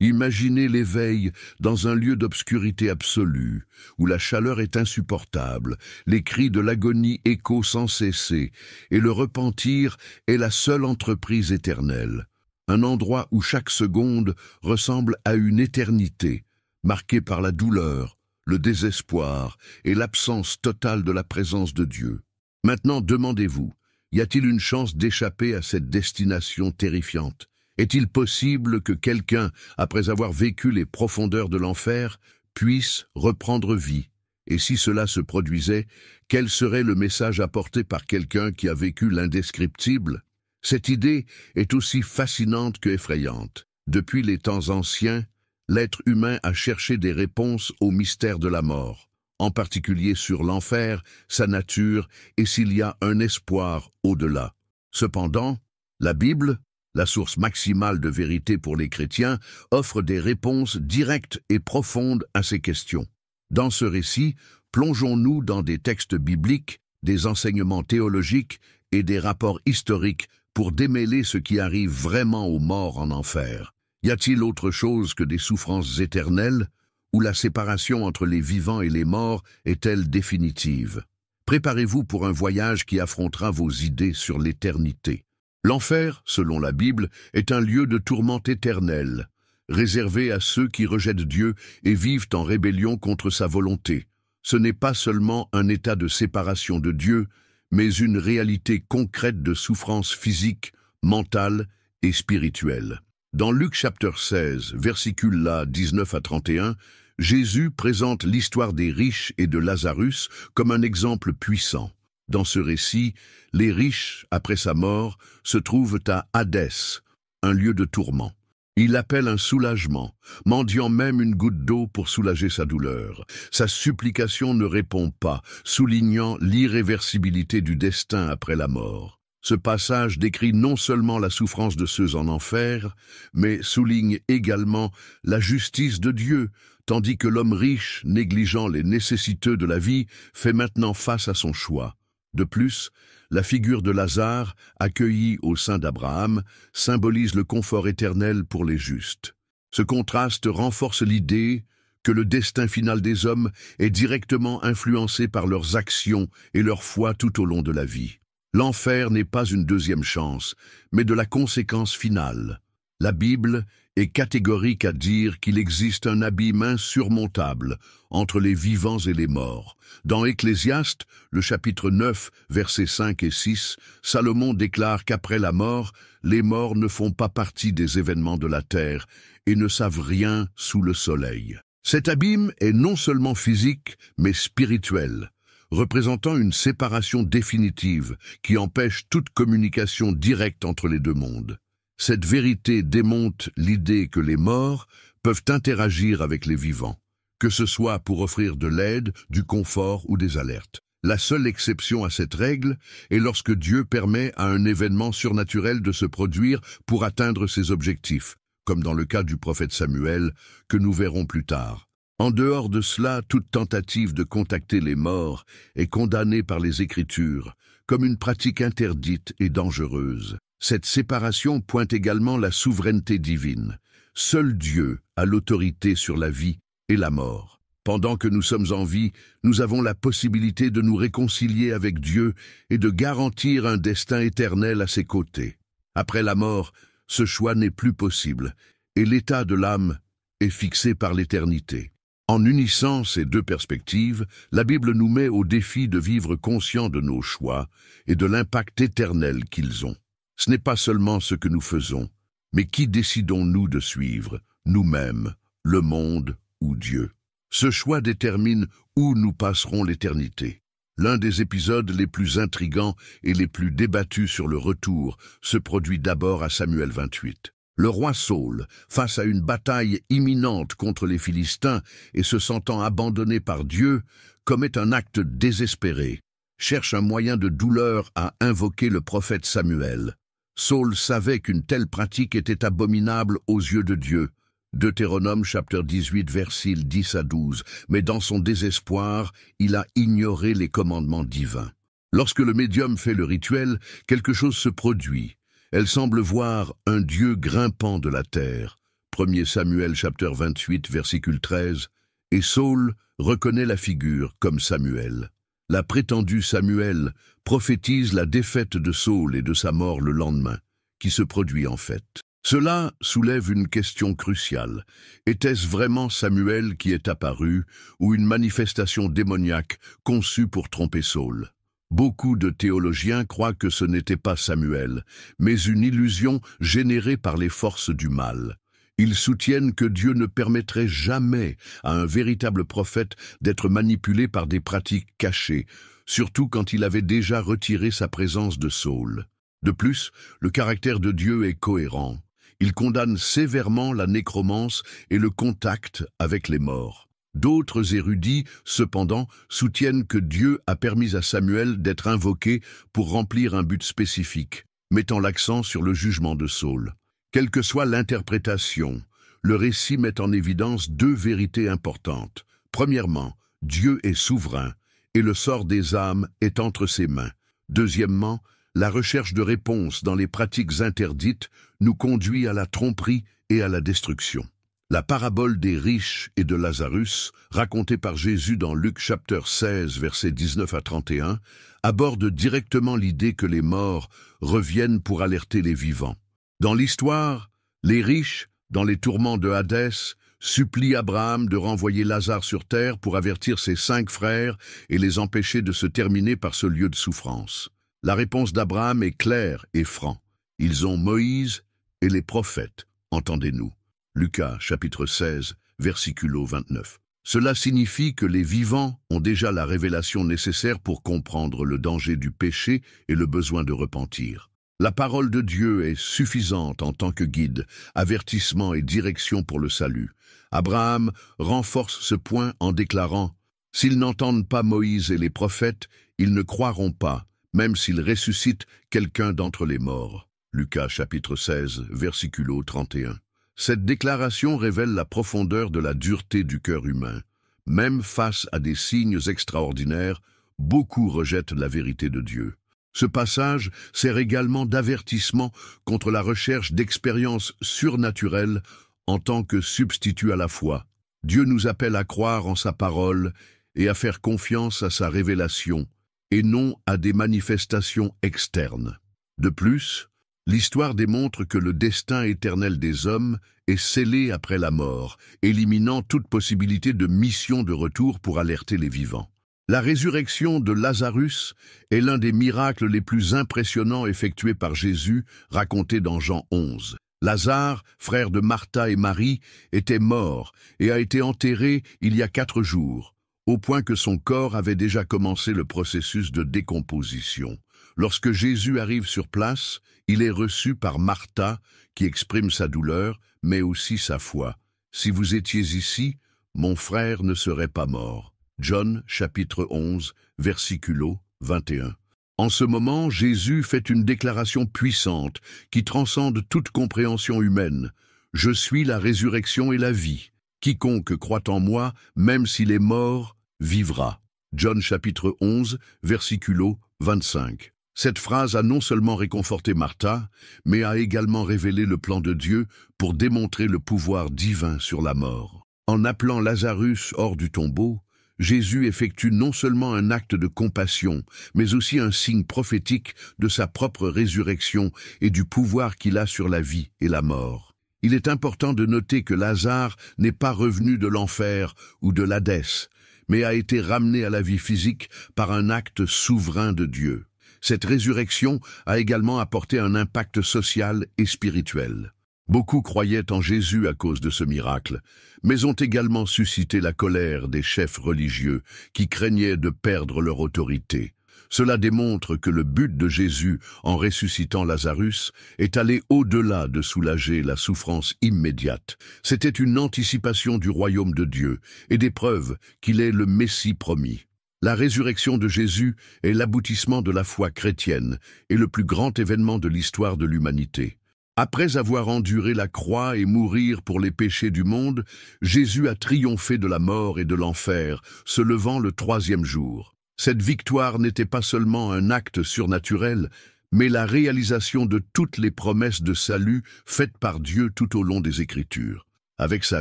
Imaginez l'éveil dans un lieu d'obscurité absolue, où la chaleur est insupportable, les cris de l'agonie échos sans cesser, et le repentir est la seule entreprise éternelle. Un endroit où chaque seconde ressemble à une éternité, marquée par la douleur, le désespoir et l'absence totale de la présence de Dieu. Maintenant, demandez-vous, y a-t-il une chance d'échapper à cette destination terrifiante? Est-il possible que quelqu'un, après avoir vécu les profondeurs de l'enfer, puisse reprendre vie? Et si cela se produisait, quel serait le message apporté par quelqu'un qui a vécu l'indescriptible? Cette idée est aussi fascinante que effrayante. Depuis les temps anciens, l'être humain a cherché des réponses au mystère de la mort, en particulier sur l'enfer, sa nature et s'il y a un espoir au-delà. Cependant, la Bible, la source maximale de vérité pour les chrétiens, offre des réponses directes et profondes à ces questions. Dans ce récit, plongeons-nous dans des textes bibliques, des enseignements théologiques et des rapports historiques pour démêler ce qui arrive vraiment aux morts en enfer. Y a-t-il autre chose que des souffrances éternelles, où la séparation entre les vivants et les morts est-elle définitive? Préparez-vous pour un voyage qui affrontera vos idées sur l'éternité. L'enfer, selon la Bible, est un lieu de tourment éternel, réservé à ceux qui rejettent Dieu et vivent en rébellion contre sa volonté. Ce n'est pas seulement un état de séparation de Dieu, mais une réalité concrète de souffrance physique, mentale et spirituelle. Dans Luc chapitre 16, versicules 19 à 31, Jésus présente l'histoire des riches et de Lazarus comme un exemple puissant. Dans ce récit, les riches, après sa mort, se trouvent à Hadès, un lieu de tourment. Il appelle un soulagement, mendiant même une goutte d'eau pour soulager sa douleur. Sa supplication ne répond pas, soulignant l'irréversibilité du destin après la mort. Ce passage décrit non seulement la souffrance de ceux en enfer, mais souligne également la justice de Dieu, tandis que l'homme riche, négligeant les nécessiteux de la vie, fait maintenant face à son choix. De plus, la figure de Lazare, accueilli au sein d'Abraham, symbolise le confort éternel pour les justes. Ce contraste renforce l'idée que le destin final des hommes est directement influencé par leurs actions et leur foi tout au long de la vie. L'enfer n'est pas une deuxième chance, mais de la conséquence finale. La Bible est catégorique à dire qu'il existe un abîme insurmontable entre les vivants et les morts. Dans Ecclésiaste, le chapitre 9, versets 5 et 6, Salomon déclare qu'après la mort, les morts ne font pas partie des événements de la terre et ne savent rien sous le soleil. Cet abîme est non seulement physique, mais spirituel, représentant une séparation définitive qui empêche toute communication directe entre les deux mondes. Cette vérité démonte l'idée que les morts peuvent interagir avec les vivants, que ce soit pour offrir de l'aide, du confort ou des alertes. La seule exception à cette règle est lorsque Dieu permet à un événement surnaturel de se produire pour atteindre ses objectifs, comme dans le cas du prophète Samuel, que nous verrons plus tard. En dehors de cela, toute tentative de contacter les morts est condamnée par les Écritures comme une pratique interdite et dangereuse. Cette séparation pointe également la souveraineté divine. Seul Dieu a l'autorité sur la vie et la mort. Pendant que nous sommes en vie, nous avons la possibilité de nous réconcilier avec Dieu et de garantir un destin éternel à ses côtés. Après la mort, ce choix n'est plus possible, et l'état de l'âme est fixé par l'éternité. En unissant ces deux perspectives, la Bible nous met au défi de vivre conscient de nos choix et de l'impact éternel qu'ils ont. Ce n'est pas seulement ce que nous faisons, mais qui décidons-nous de suivre, nous-mêmes, le monde ou Dieu? Ce choix détermine où nous passerons l'éternité. L'un des épisodes les plus intrigants et les plus débattus sur le retour se produit d'abord à Samuel 28. Le roi Saül, face à une bataille imminente contre les Philistins et se sentant abandonné par Dieu, commet un acte désespéré, cherche un moyen de douleur à invoquer le prophète Samuel. Saül savait qu'une telle pratique était abominable aux yeux de Dieu. Deutéronome chapitre 18 versets 10 à 12, mais dans son désespoir, il a ignoré les commandements divins. Lorsque le médium fait le rituel, quelque chose se produit. Elle semble voir un Dieu grimpant de la terre. 1 Samuel chapitre 28, versicule 13, et Saul reconnaît la figure comme Samuel. La prétendue Samuel prophétise la défaite de Saul et de sa mort le lendemain, qui se produit en fait. Cela soulève une question cruciale. Était-ce vraiment Samuel qui est apparu, ou une manifestation démoniaque conçue pour tromper Saul? Beaucoup de théologiens croient que ce n'était pas Samuel, mais une illusion générée par les forces du mal. Ils soutiennent que Dieu ne permettrait jamais à un véritable prophète d'être manipulé par des pratiques cachées, surtout quand il avait déjà retiré sa présence de Saul. De plus, le caractère de Dieu est cohérent. Il condamne sévèrement la nécromance et le contact avec les morts. D'autres érudits, cependant, soutiennent que Dieu a permis à Samuel d'être invoqué pour remplir un but spécifique, mettant l'accent sur le jugement de Saul. Quelle que soit l'interprétation, le récit met en évidence deux vérités importantes. Premièrement, Dieu est souverain et le sort des âmes est entre ses mains. Deuxièmement, la recherche de réponses dans les pratiques interdites nous conduit à la tromperie et à la destruction. La parabole des riches et de Lazarus, racontée par Jésus dans Luc chapitre 16, versets 19 à 31, aborde directement l'idée que les morts reviennent pour alerter les vivants. Dans l'histoire, les riches, dans les tourments de Hadès, supplient Abraham de renvoyer Lazare sur terre pour avertir ses 5 frères et les empêcher de se terminer par ce lieu de souffrance. La réponse d'Abraham est claire et franche. Ils ont Moïse et les prophètes, entendez-nous. Lucas chapitre 16, versicule 29. Cela signifie que les vivants ont déjà la révélation nécessaire pour comprendre le danger du péché et le besoin de repentir. La parole de Dieu est suffisante en tant que guide, avertissement et direction pour le salut. Abraham renforce ce point en déclarant « S'ils n'entendent pas Moïse et les prophètes, ils ne croiront pas, même s'ils ressuscitent quelqu'un d'entre les morts. » Lucas chapitre 16, versicule 31. Cette déclaration révèle la profondeur de la dureté du cœur humain. Même face à des signes extraordinaires, beaucoup rejettent la vérité de Dieu. Ce passage sert également d'avertissement contre la recherche d'expériences surnaturelles en tant que substitut à la foi. Dieu nous appelle à croire en sa parole et à faire confiance à sa révélation, et non à des manifestations externes. De plus, l'histoire démontre que le destin éternel des hommes est scellé après la mort, éliminant toute possibilité de mission de retour pour alerter les vivants. La résurrection de Lazarus est l'un des miracles les plus impressionnants effectués par Jésus, raconté dans Jean 11. Lazare, frère de Martha et Marie, était mort et a été enterré il y a 4 jours, au point que son corps avait déjà commencé le processus de décomposition. Lorsque Jésus arrive sur place, il est reçu par Martha, qui exprime sa douleur, mais aussi sa foi. « Si vous étiez ici, mon frère ne serait pas mort. » John, chapitre 11, versicule 21. En ce moment, Jésus fait une déclaration puissante qui transcende toute compréhension humaine. « Je suis la résurrection et la vie. Quiconque croit en moi, même s'il est mort, vivra. » John, chapitre 11, versicule 25. Cette phrase a non seulement réconforté Martha, mais a également révélé le plan de Dieu pour démontrer le pouvoir divin sur la mort. En appelant Lazarus hors du tombeau, Jésus effectue non seulement un acte de compassion, mais aussi un signe prophétique de sa propre résurrection et du pouvoir qu'il a sur la vie et la mort. Il est important de noter que Lazare n'est pas revenu de l'enfer ou de l'Hadès, mais a été ramené à la vie physique par un acte souverain de Dieu. Cette résurrection a également apporté un impact social et spirituel. Beaucoup croyaient en Jésus à cause de ce miracle, mais ont également suscité la colère des chefs religieux qui craignaient de perdre leur autorité. Cela démontre que le but de Jésus en ressuscitant Lazarus est allé au-delà de soulager la souffrance immédiate. C'était une anticipation du royaume de Dieu et des preuves qu'il est le Messie promis. La résurrection de Jésus est l'aboutissement de la foi chrétienne et le plus grand événement de l'histoire de l'humanité. Après avoir enduré la croix et mourir pour les péchés du monde, Jésus a triomphé de la mort et de l'enfer, se levant le 3e jour. Cette victoire n'était pas seulement un acte surnaturel, mais la réalisation de toutes les promesses de salut faites par Dieu tout au long des Écritures. Avec sa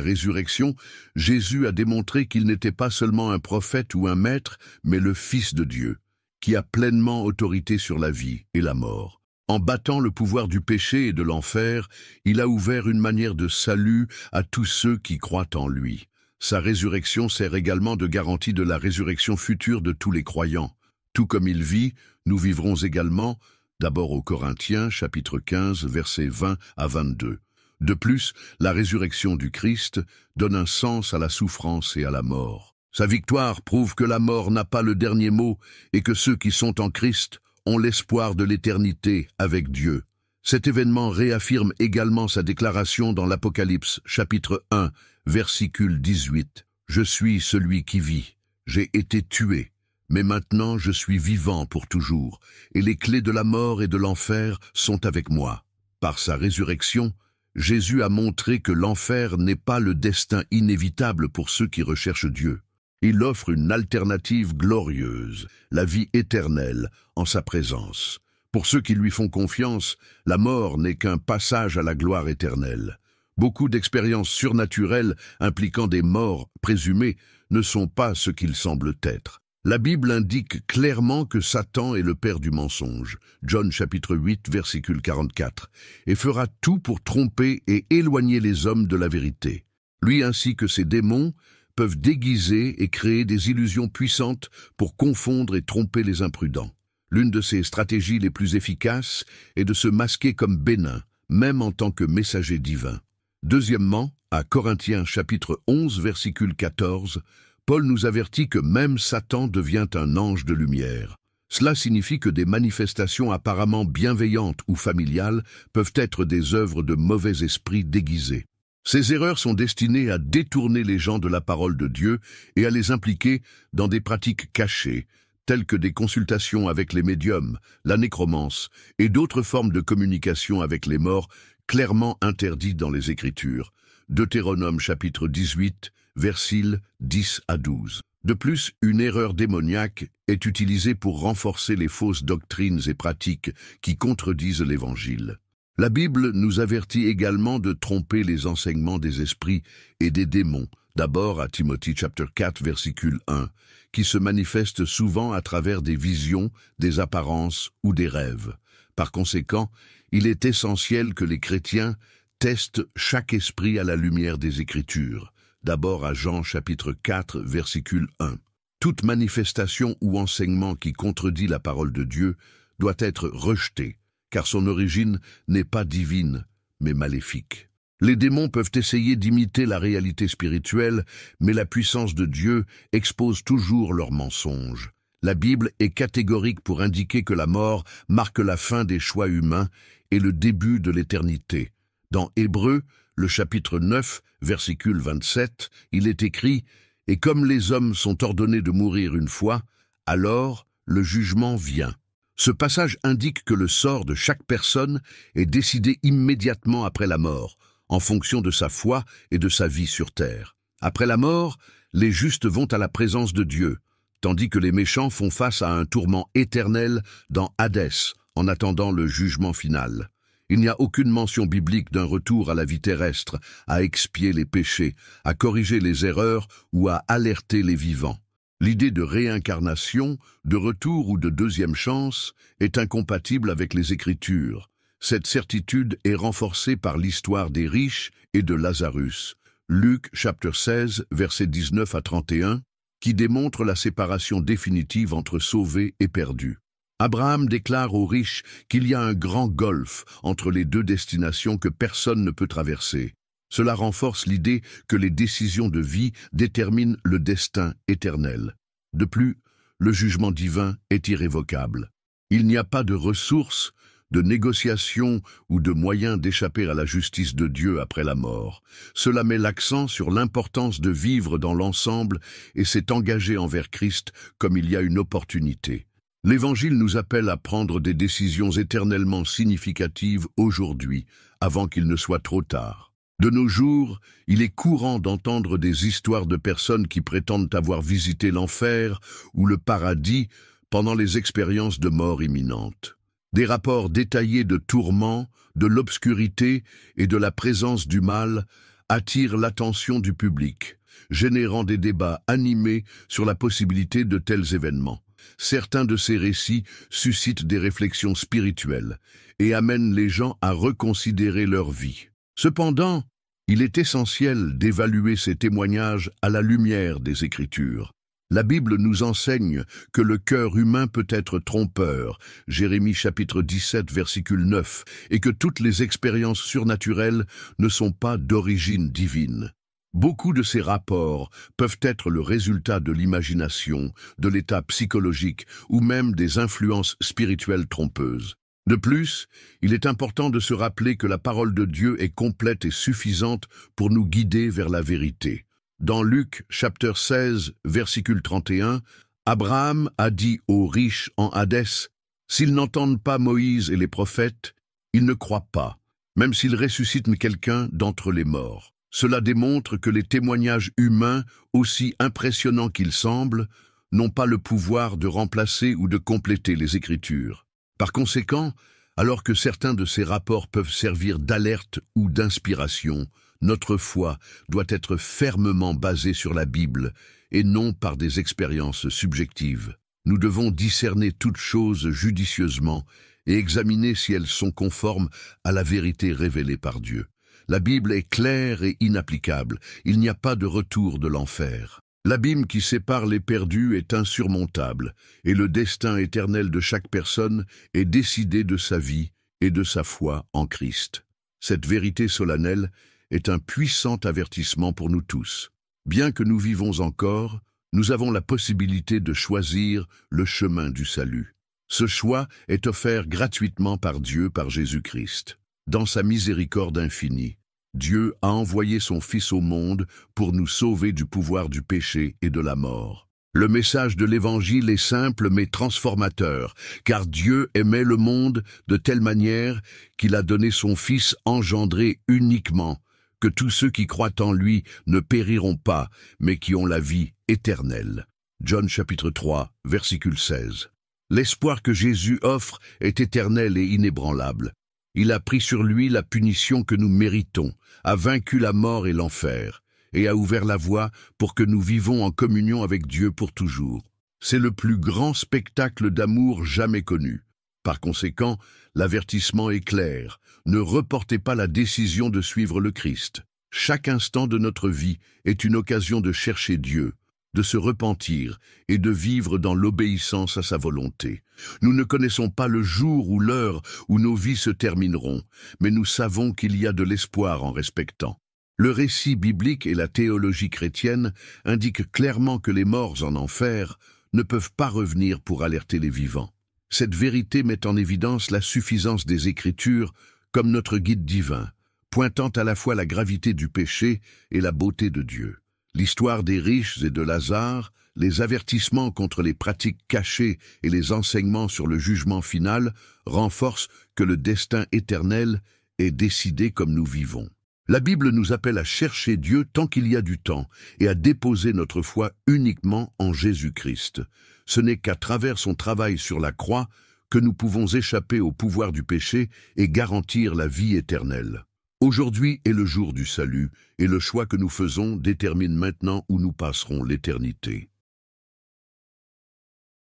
résurrection, Jésus a démontré qu'il n'était pas seulement un prophète ou un maître, mais le Fils de Dieu, qui a pleinement autorité sur la vie et la mort. En battant le pouvoir du péché et de l'enfer, il a ouvert une manière de salut à tous ceux qui croient en lui. Sa résurrection sert également de garantie de la résurrection future de tous les croyants. Tout comme il vit, nous vivrons également, d'abord aux Corinthiens, chapitre 15, versets 20 à 22. De plus, la résurrection du Christ donne un sens à la souffrance et à la mort. Sa victoire prouve que la mort n'a pas le dernier mot et que ceux qui sont en Christ ont l'espoir de l'éternité avec Dieu. Cet événement réaffirme également sa déclaration dans l'Apocalypse, chapitre 1, versicule 18. « Je suis celui qui vit. J'ai été tué, mais maintenant je suis vivant pour toujours, et les clés de la mort et de l'enfer sont avec moi. » Par sa résurrection, Jésus a montré que l'enfer n'est pas le destin inévitable pour ceux qui recherchent Dieu. Il offre une alternative glorieuse, la vie éternelle, en sa présence. Pour ceux qui lui font confiance, la mort n'est qu'un passage à la gloire éternelle. Beaucoup d'expériences surnaturelles impliquant des morts présumées ne sont pas ce qu'ils semblent être. La Bible indique clairement que Satan est le père du mensonge, John chapitre 8, versicule 44, et fera tout pour tromper et éloigner les hommes de la vérité. Lui ainsi que ses démons peuvent déguiser et créer des illusions puissantes pour confondre et tromper les imprudents. L'une de ses stratégies les plus efficaces est de se masquer comme bénin, même en tant que messager divin. Deuxièmement, à Corinthiens chapitre 11, versicule 14, Paul nous avertit que même Satan devient un ange de lumière. Cela signifie que des manifestations apparemment bienveillantes ou familiales peuvent être des œuvres de mauvais esprits déguisés. Ces erreurs sont destinées à détourner les gens de la parole de Dieu et à les impliquer dans des pratiques cachées, telles que des consultations avec les médiums, la nécromance et d'autres formes de communication avec les morts clairement interdites dans les Écritures. Deutéronome chapitre 18, versets 10 à 12. De plus, une erreur démoniaque est utilisée pour renforcer les fausses doctrines et pratiques qui contredisent l'Évangile. La Bible nous avertit également de tromper les enseignements des esprits et des démons, d'abord à Timothée chapitre 4, versicule 1, qui se manifestent souvent à travers des visions, des apparences ou des rêves. Par conséquent, il est essentiel que les chrétiens testent chaque esprit à la lumière des Écritures. D'abord à Jean chapitre 4, versicule 1. Toute manifestation ou enseignement qui contredit la parole de Dieu doit être rejeté, car son origine n'est pas divine, mais maléfique. Les démons peuvent essayer d'imiter la réalité spirituelle, mais la puissance de Dieu expose toujours leurs mensonges. La Bible est catégorique pour indiquer que la mort marque la fin des choix humains et le début de l'éternité. Dans Hébreux, le chapitre 9, versicule 27, il est écrit « Et comme les hommes sont ordonnés de mourir une fois, alors le jugement vient. » Ce passage indique que le sort de chaque personne est décidé immédiatement après la mort, en fonction de sa foi et de sa vie sur terre. Après la mort, les justes vont à la présence de Dieu, tandis que les méchants font face à un tourment éternel dans Hadès, en attendant le jugement final. Il n'y a aucune mention biblique d'un retour à la vie terrestre, à expier les péchés, à corriger les erreurs ou à alerter les vivants. L'idée de réincarnation, de retour ou de deuxième chance est incompatible avec les Écritures. Cette certitude est renforcée par l'histoire des riches et de Lazarus, Luc chapitre 16, versets 19 à 31, qui démontre la séparation définitive entre sauvés et perdus. Abraham déclare aux riches qu'il y a un grand golfe entre les deux destinations que personne ne peut traverser. Cela renforce l'idée que les décisions de vie déterminent le destin éternel. De plus, le jugement divin est irrévocable. Il n'y a pas de ressources, de négociations ou de moyens d'échapper à la justice de Dieu après la mort. Cela met l'accent sur l'importance de vivre dans l'ensemble et s'est engagé envers Christ comme il y a une opportunité. L'Évangile nous appelle à prendre des décisions éternellement significatives aujourd'hui, avant qu'il ne soit trop tard. De nos jours, il est courant d'entendre des histoires de personnes qui prétendent avoir visité l'enfer ou le paradis pendant les expériences de mort imminente. Des rapports détaillés de tourments, de l'obscurité et de la présence du mal attirent l'attention du public, générant des débats animés sur la possibilité de tels événements. Certains de ces récits suscitent des réflexions spirituelles et amènent les gens à reconsidérer leur vie. Cependant, il est essentiel d'évaluer ces témoignages à la lumière des Écritures. La Bible nous enseigne que le cœur humain peut être trompeur, Jérémie chapitre 17, versicule 9, et que toutes les expériences surnaturelles ne sont pas d'origine divine. Beaucoup de ces rapports peuvent être le résultat de l'imagination, de l'état psychologique ou même des influences spirituelles trompeuses. De plus, il est important de se rappeler que la parole de Dieu est complète et suffisante pour nous guider vers la vérité. Dans Luc, chapitre 16, versicule 31, Abraham a dit aux riches en Hadès, « S'ils n'entendent pas Moïse et les prophètes, ils ne croient pas, même s'ils ressuscitent quelqu'un d'entre les morts. » Cela démontre que les témoignages humains, aussi impressionnants qu'ils semblent, n'ont pas le pouvoir de remplacer ou de compléter les Écritures. Par conséquent, alors que certains de ces rapports peuvent servir d'alerte ou d'inspiration, notre foi doit être fermement basée sur la Bible et non par des expériences subjectives. Nous devons discerner toutes choses judicieusement et examiner si elles sont conformes à la vérité révélée par Dieu. La Bible est claire et inapplicable, il n'y a pas de retour de l'enfer. L'abîme qui sépare les perdus est insurmontable, et le destin éternel de chaque personne est décidé de sa vie et de sa foi en Christ. Cette vérité solennelle est un puissant avertissement pour nous tous. Bien que nous vivons encore, nous avons la possibilité de choisir le chemin du salut. Ce choix est offert gratuitement par Dieu par Jésus-Christ. Dans sa miséricorde infinie, Dieu a envoyé son Fils au monde pour nous sauver du pouvoir du péché et de la mort. Le message de l'Évangile est simple mais transformateur, car Dieu aimait le monde de telle manière qu'il a donné son Fils engendré uniquement, que tous ceux qui croient en lui ne périront pas, mais qui ont la vie éternelle. John chapitre 3, versicule 16. L'espoir que Jésus offre est éternel et inébranlable. Il a pris sur lui la punition que nous méritons, a vaincu la mort et l'enfer, et a ouvert la voie pour que nous vivons en communion avec Dieu pour toujours. C'est le plus grand spectacle d'amour jamais connu. Par conséquent, l'avertissement est clair. Ne reportez pas la décision de suivre le Christ. Chaque instant de notre vie est une occasion de chercher Dieu, de se repentir et de vivre dans l'obéissance à sa volonté. Nous ne connaissons pas le jour ou l'heure où nos vies se termineront, mais nous savons qu'il y a de l'espoir en respectant. Le récit biblique et la théologie chrétienne indiquent clairement que les morts en enfer ne peuvent pas revenir pour alerter les vivants. Cette vérité met en évidence la suffisance des Écritures comme notre guide divin, pointant à la fois la gravité du péché et la beauté de Dieu. L'histoire des riches et de Lazare, les avertissements contre les pratiques cachées et les enseignements sur le jugement final renforcent que le destin éternel est décidé comme nous vivons. La Bible nous appelle à chercher Dieu tant qu'il y a du temps et à déposer notre foi uniquement en Jésus-Christ. Ce n'est qu'à travers son travail sur la croix que nous pouvons échapper au pouvoir du péché et garantir la vie éternelle. Aujourd'hui est le jour du salut, et le choix que nous faisons détermine maintenant où nous passerons l'éternité.